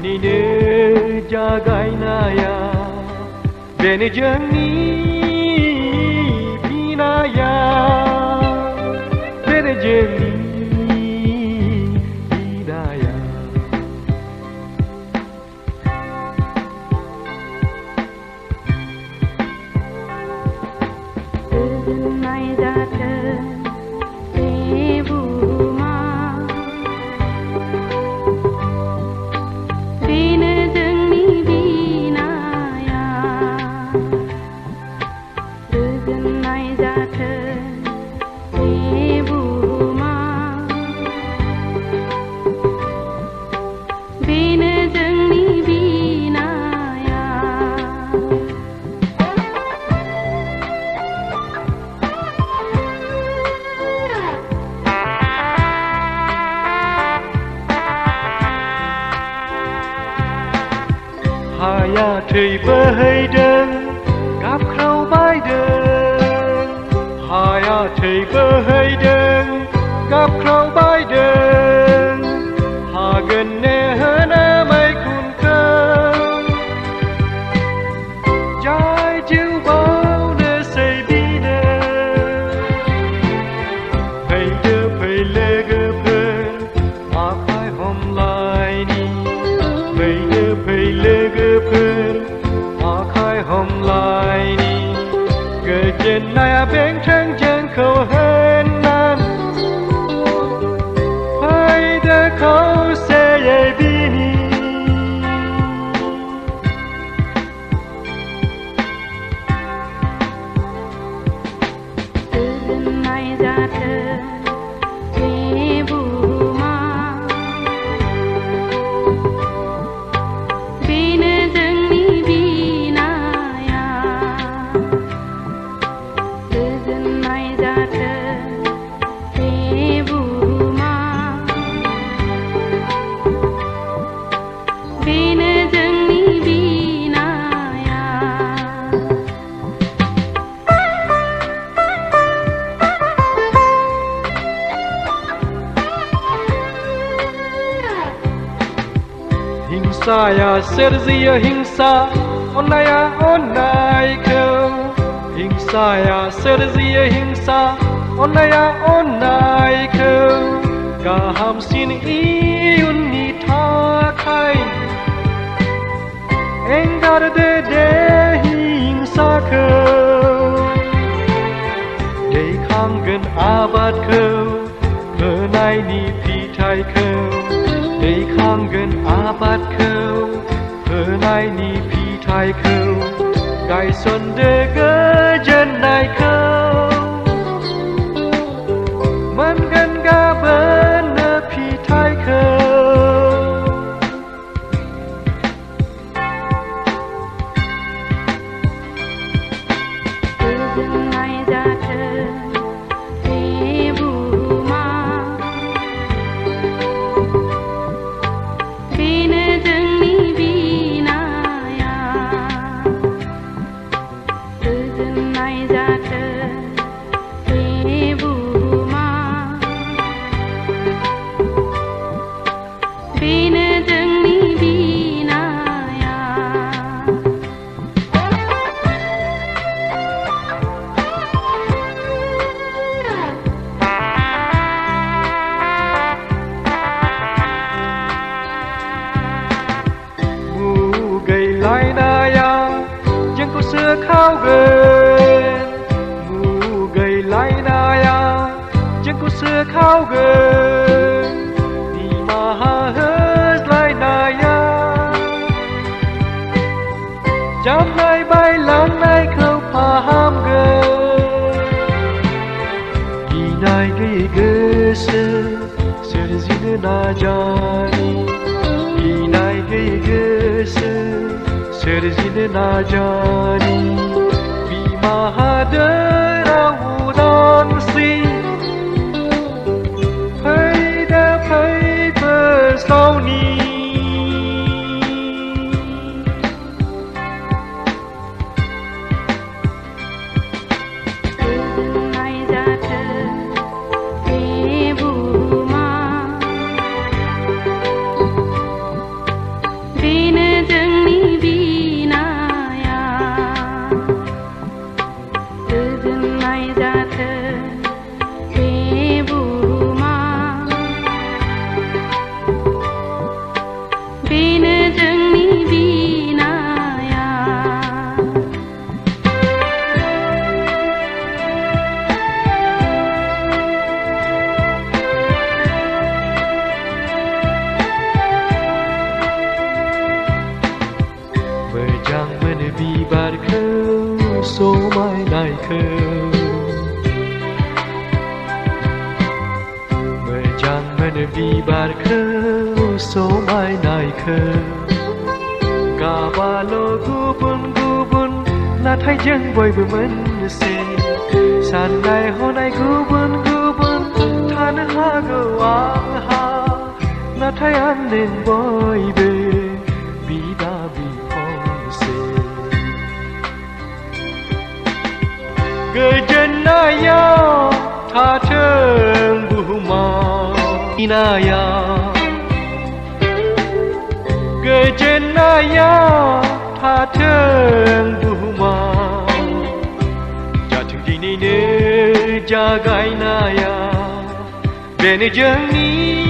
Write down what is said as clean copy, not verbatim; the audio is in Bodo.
Dinine jagainaya beni jengni binaya beni jengni binaya Mai ra thơ thế bù ma Bina jengni binaya Regen mai ra thơ thế bù ma Bina jengni binaya Haya thầy berhayden gap khâu baiden Haya thầy berhayden gap khâu baiden Hagen ne hana mai kun ka Jai chiu bao ne say bine Phây đơ phây lê gơ phê Ma khai hom lai ni Phây đơ phây lê gơ hom lai ni gơ jen naya beng chang jen khâu hen nan phai de khâu se ye bini mai ra thơ thế bù ma Bina jengni binaya Regen mai ra thơ thế bù ma Bina jengni binaya Hingsa ya serzia hingsa onaya onai kau Hingsa ya serzia hingsa onaya onai kau Gaham sin iun ni tha khai Engar de hingsa kau Dei khang gen abad kau Kenai ni pi thai kau Dei khang gen abad kau Kenai ni pi thai kau Gai son de gơ jen nai kau Man gen ga ben ne pi thai kau Regen mai ra thơ thế bù ma Bina jengni binaya Regen mai ra thơ thế bù ma Bina jengni binaya Mu gầy lai naya Jeng ko sơ khao gen Mu gầy lai naya Jeng ko sơ khao gen Ni ma ha hết lai naya Jam nai bay lang nai khâu pha ham gen Gi nai gei gơ sơ Sơ zin na jani Gi nai gei gơ sơ Sơ zin na jani Bi ma ha de ra wu don si Phai da phai bơ sau ni Mai ra thơ thế bù ma Mojan menebibarku somai naikku Gabalo gubun-gubun nathai जों बयबो मोनसे साननाय हनाय गुबुन-गुबुन थानो हागौ आंहा नाथाय आं नों बयबो बिदा बिफंसे गोजोननायाव थाथों बुहुमाव इनायाव गोजोननायाव थाथों बुहुमाव जाथों दिनैनो जागायनाया बेनो जोंनि